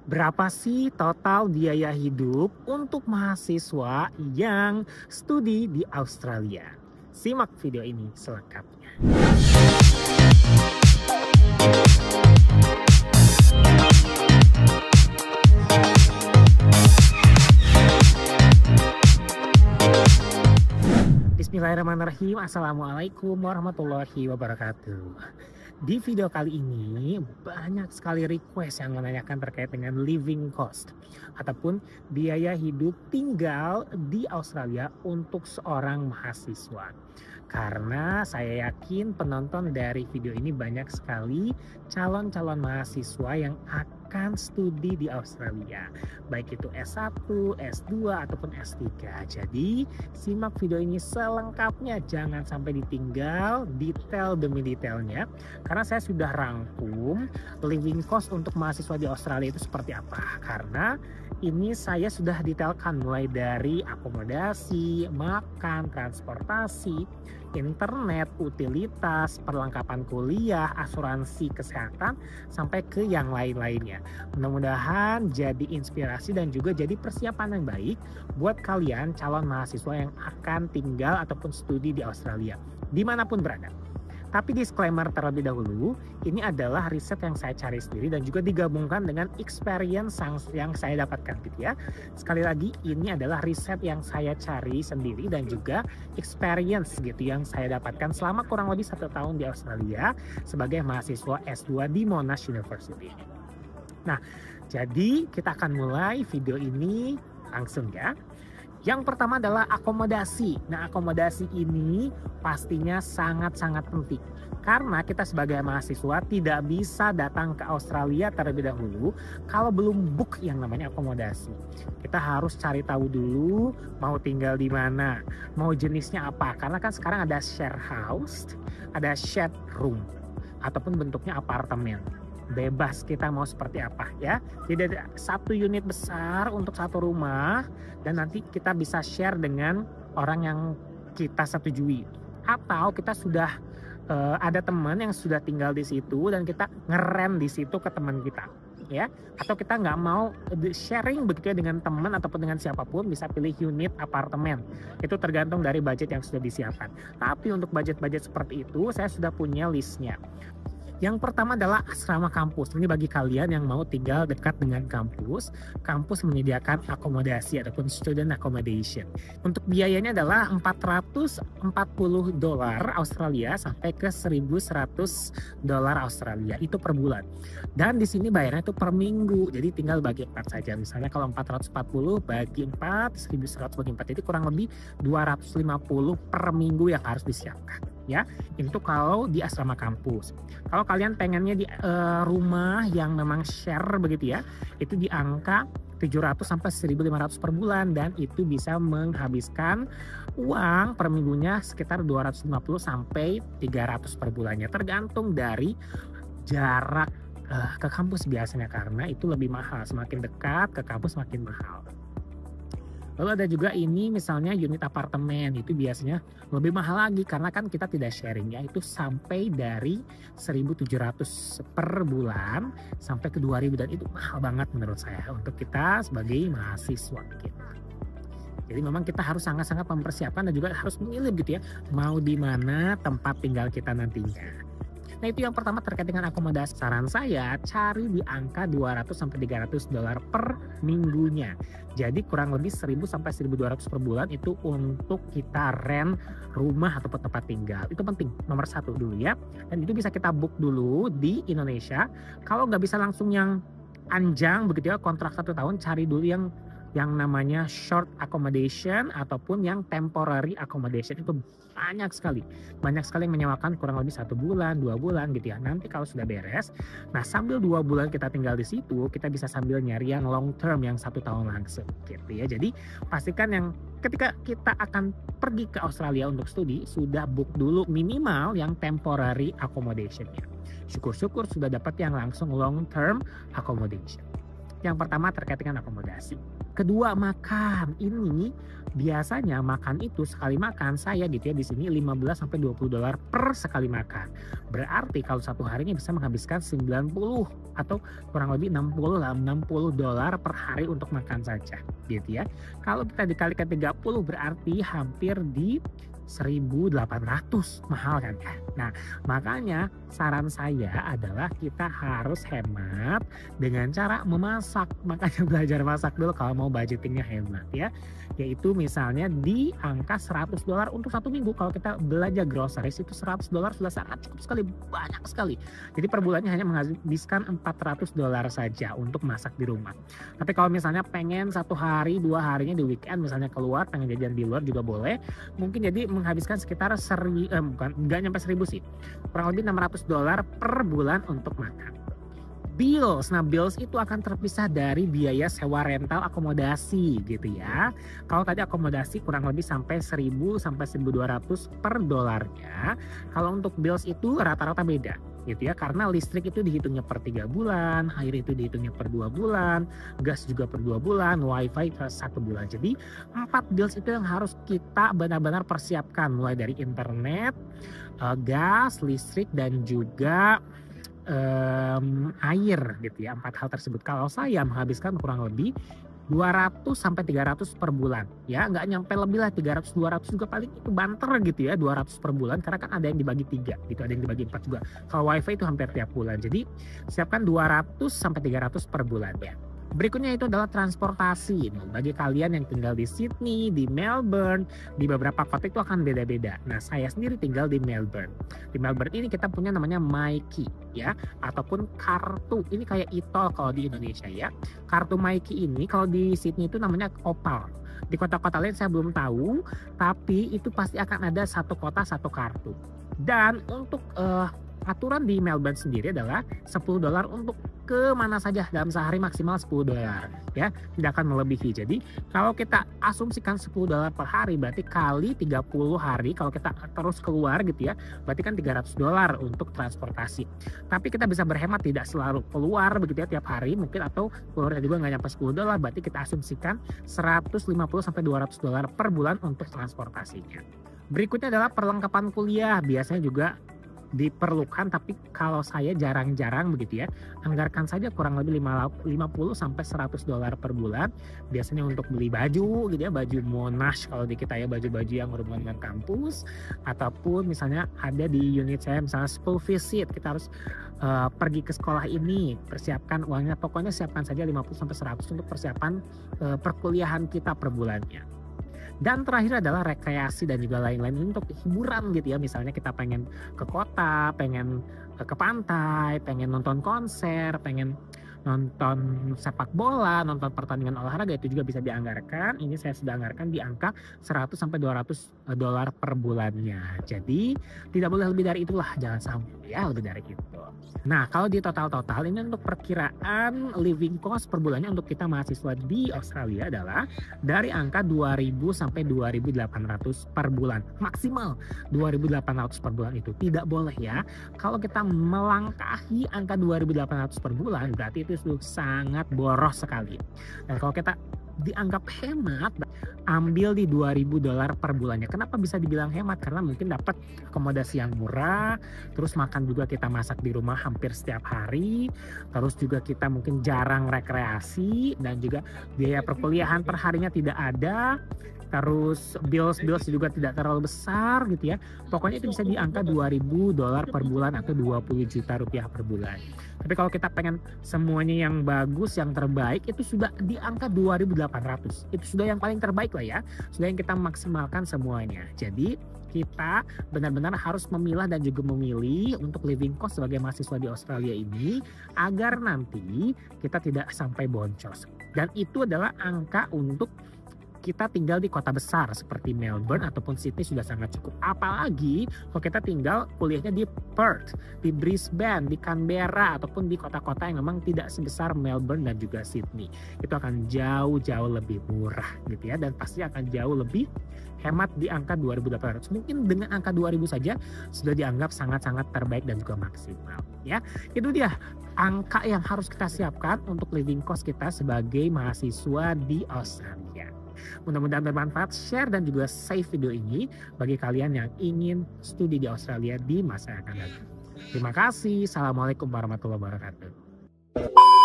Berapa sih total biaya hidup untuk mahasiswa yang studi di Australia? Simak video ini selengkapnya. Bismillahirrahmanirrahim. Assalamualaikum warahmatullahi wabarakatuh. Di video kali ini banyak sekali request yang menanyakan terkait dengan living cost ataupun biaya hidup tinggal di Australia untuk seorang mahasiswa. Karena saya yakin penonton dari video ini banyak sekali calon-calon mahasiswa yang akan studi di Australia, baik itu S1, S2 ataupun S3. Jadi simak video ini selengkapnya, jangan sampai ditinggal detail demi detailnya, karena saya sudah rangkum living cost untuk mahasiswa di Australia itu seperti apa. Karena ini saya sudah detailkan mulai dari akomodasi, makan, transportasi, internet, utilitas, perlengkapan kuliah, asuransi kesehatan, sampai ke yang lain-lainnya. Mudah-mudahan jadi inspirasi dan juga jadi persiapan yang baik buat kalian calon mahasiswa yang akan tinggal ataupun studi di Australia, dimanapun berada. Tapi disclaimer terlebih dahulu, ini adalah riset yang saya cari sendiri dan juga digabungkan dengan experience yang saya dapatkan gitu ya. Sekali lagi, ini adalah riset yang saya cari sendiri dan juga experience gitu yang saya dapatkan selama kurang lebih 1 tahun di Australia sebagai mahasiswa S2 di Monash University. Nah, jadi kita akan mulai video ini langsung ya. Yang pertama adalah akomodasi. Nah, akomodasi ini pastinya sangat-sangat penting. Karena kita sebagai mahasiswa tidak bisa datang ke Australia terlebih dahulu kalau belum book yang namanya akomodasi. Kita harus cari tahu dulu mau tinggal di mana, mau jenisnya apa. Karena kan sekarang ada share house, ada shared room, ataupun bentuknya apartemen. Bebas kita mau seperti apa ya. Jadi ada satu unit besar untuk satu rumah dan nanti kita bisa share dengan orang yang kita setujui. Atau kita sudah ada teman yang sudah tinggal di situ dan kita ngerem di situ ke teman kita ya. Atau kita nggak mau sharing begitu ya dengan teman ataupun dengan siapapun, bisa pilih unit apartemen. Itu tergantung dari budget yang sudah disiapkan. Tapi untuk budget-budget seperti itu saya sudah punya listnya. Yang pertama adalah asrama kampus. Ini bagi kalian yang mau tinggal dekat dengan kampus. Kampus menyediakan akomodasi ataupun student accommodation. Untuk biayanya adalah $440 Australia sampai ke $1.100 Australia. Itu per bulan. Dan di sini bayarnya itu per minggu. Jadi tinggal bagi 4 saja. Misalnya kalau 440 bagi 4, 1.100 bagi 4. Jadi kurang lebih 250 per minggu yang harus disiapkan. Ya, itu kalau di asrama kampus. Kalau kalian pengennya di rumah yang memang share begitu ya, itu di angka 700 sampai 1.500 per bulan dan itu bisa menghabiskan uang per minggunya sekitar 250 sampai 300 per bulannya, tergantung dari jarak ke kampus biasanya, karena itu lebih mahal. Semakin dekat ke kampus makin mahal. Lalu ada juga ini misalnya unit apartemen, itu biasanya lebih mahal lagi karena kan kita tidak sharing ya, itu sampai dari 1.700 per bulan sampai ke 2.000 dan itu mahal banget menurut saya untuk kita sebagai mahasiswa gitu. Jadi memang kita harus sangat-sangat mempersiapkan dan juga harus memilih gitu ya, mau di mana tempat tinggal kita nantinya. Nah, itu yang pertama terkait dengan akomodasi. Saran saya cari di angka 200 sampai 300 dolar per minggunya. Jadi kurang lebih 1.000 sampai 1.200 per bulan itu untuk kita rent rumah ataupun tempat tinggal. Itu penting, nomor 1 dulu ya. Dan itu bisa kita book dulu di Indonesia. Kalau nggak bisa langsung yang anjang begitu ya, kontrak 1 tahun, cari dulu yang namanya short accommodation ataupun yang temporary accommodation. Itu banyak sekali yang menyewakan kurang lebih 1 bulan, 2 bulan gitu ya. Nanti kalau sudah beres, nah sambil 2 bulan kita tinggal di situ, kita bisa sambil nyari yang long term yang 1 tahun langsung gitu ya. Jadi pastikan yang ketika kita akan pergi ke Australia untuk studi, sudah book dulu minimal yang temporary accommodation-nya. Syukur-syukur sudah dapat yang langsung long term accommodation. Yang pertama terkait dengan akomodasi. Kedua, makan. Ini biasanya makan itu sekali makan saya gitu ya di sini 15 sampai $20 per sekali makan. Berarti kalau satu harinya bisa menghabiskan 90 atau kurang lebih 60 lah, $60 per hari untuk makan saja gitu ya. Kalau kita dikalikan 30 berarti hampir di 1.800, mahal kan ya. Nah, makanya saran saya adalah kita harus hemat dengan cara memasak. Makanya belajar masak dulu kalau mau budgetingnya hemat ya. Yaitu misalnya di angka $100 untuk 1 minggu. Kalau kita belanja groceries itu $100 sudah sangat cukup sekali, banyak sekali. Jadi per bulannya hanya menghabiskan $400 saja untuk masak di rumah. Tapi kalau misalnya pengen 1 hari 2 harinya di weekend misalnya keluar pengen jajan di luar juga boleh. Mungkin jadi menghabiskan sekitar nggak nyampe 1.000 sih, kurang lebih $600 per bulan untuk makan. Bills, nah bills itu akan terpisah dari biaya sewa rental akomodasi gitu ya. Kalau tadi akomodasi kurang lebih sampai 1.000 sampai 1.200 per dolarnya. Kalau untuk bills itu rata-rata beda gitu ya, karena listrik itu dihitungnya per 3 bulan, air itu dihitungnya per 2 bulan, gas juga per 2 bulan, wifi per 1 bulan. Jadi 4 bills itu yang harus kita benar-benar persiapkan, mulai dari internet, gas, listrik dan juga air gitu ya. 4 hal tersebut kalau saya menghabiskan kurang lebih 200 sampai 300 per bulan ya, nggak nyampe lebih lah, 300 200 juga paling itu banter gitu ya, 200 per bulan karena kan ada yang dibagi 3 gitu, ada yang dibagi 4 juga. Kalau wifi itu hampir tiap bulan, jadi siapkan 200 sampai 300 per bulan ya. Berikutnya itu adalah transportasi. Bagi kalian yang tinggal di Sydney, di Melbourne, di beberapa kota itu akan beda-beda. Nah, saya sendiri tinggal di Melbourne. Di Melbourne ini kita punya namanya MyKey ya, ataupun kartu. Ini kayak e-tol kalau di Indonesia ya. Kartu MyKey ini kalau di Sydney itu namanya Opal. Di kota-kota lain saya belum tahu, tapi itu pasti akan ada satu kota satu kartu. Dan untuk aturan di Melbourne sendiri adalah $10 untuk ke mana saja dalam sehari, maksimal $10 ya, tidak akan melebihi. Jadi kalau kita asumsikan $10 per hari berarti kali 30 hari, kalau kita terus keluar gitu ya, berarti kan $300 untuk transportasi. Tapi kita bisa berhemat, tidak selalu keluar begitu ya tiap hari mungkin, atau keluarnya juga nggak nyampe $10, berarti kita asumsikan $150 sampai $200 per bulan untuk transportasinya. Berikutnya adalah perlengkapan kuliah, biasanya juga diperlukan, tapi kalau saya jarang-jarang begitu ya, anggarkan saja kurang lebih 50 sampai $100 per bulan biasanya untuk beli baju gitu ya, baju Monash kalau di kita ya, baju-baju yang berhubungan dengan kampus, ataupun misalnya ada di unit saya misalnya school visit, kita harus pergi ke sekolah ini, persiapkan uangnya, pokoknya siapkan saja 50 sampai 100 untuk persiapan perkuliahan kita per bulannya. Dan terakhir adalah rekreasi dan juga lain-lain untuk hiburan gitu ya. Misalnya kita pengen ke kota, pengen ke pantai, pengen nonton konser, pengen nonton sepak bola, nonton pertandingan olahraga, itu juga bisa dianggarkan. Ini saya sudah anggarkan di angka $100 sampai $200 per bulannya. Jadi tidak boleh lebih dari itulah, jangan sampai ya lebih dari itu. Nah, kalau di total ini untuk perkiraan living cost per bulannya untuk kita mahasiswa di Australia adalah dari angka 2.000 sampai 2.800 per bulan. Maksimal 2.800 per bulan, itu tidak boleh ya. Kalau kita melangkahi angka 2.800 per bulan berarti itu sudah sangat boros sekali. Dan kalau kita dianggap hemat, ambil di $2.000 per bulannya. Kenapa bisa dibilang hemat? Karena mungkin dapat akomodasi yang murah, terus makan juga kita masak di rumah hampir setiap hari, terus juga kita mungkin jarang rekreasi, dan juga biaya perkuliahan per harinya tidak ada, terus bills juga tidak terlalu besar gitu ya. Pokoknya itu bisa di angka $2.000 per bulan atau 20 juta rupiah per bulan. Tapi kalau kita pengen semuanya yang bagus, yang terbaik, itu sudah di angka 2.800. Itu sudah yang paling terbaik lah ya. Sudah yang kita maksimalkan semuanya. Jadi kita benar-benar harus memilah dan juga memilih untuk living cost sebagai mahasiswa di Australia ini agar nanti kita tidak sampai boncos. Dan itu adalah angka untuk kita tinggal di kota besar seperti Melbourne ataupun Sydney sudah sangat cukup. Apalagi kalau kita tinggal kuliahnya di Perth, di Brisbane, di Canberra ataupun di kota-kota yang memang tidak sebesar Melbourne dan juga Sydney. Itu akan jauh-jauh lebih murah gitu ya, dan pasti akan jauh lebih hemat di angka 2.800. Mungkin dengan angka 2.000 saja sudah dianggap sangat-sangat terbaik dan juga maksimal ya. Itu dia angka yang harus kita siapkan untuk living cost kita sebagai mahasiswa di Australia. Mudah-mudahan bermanfaat, share dan juga save video ini bagi kalian yang ingin studi di Australia di masa yang akan datang. Terima kasih. Assalamualaikum warahmatullahi wabarakatuh.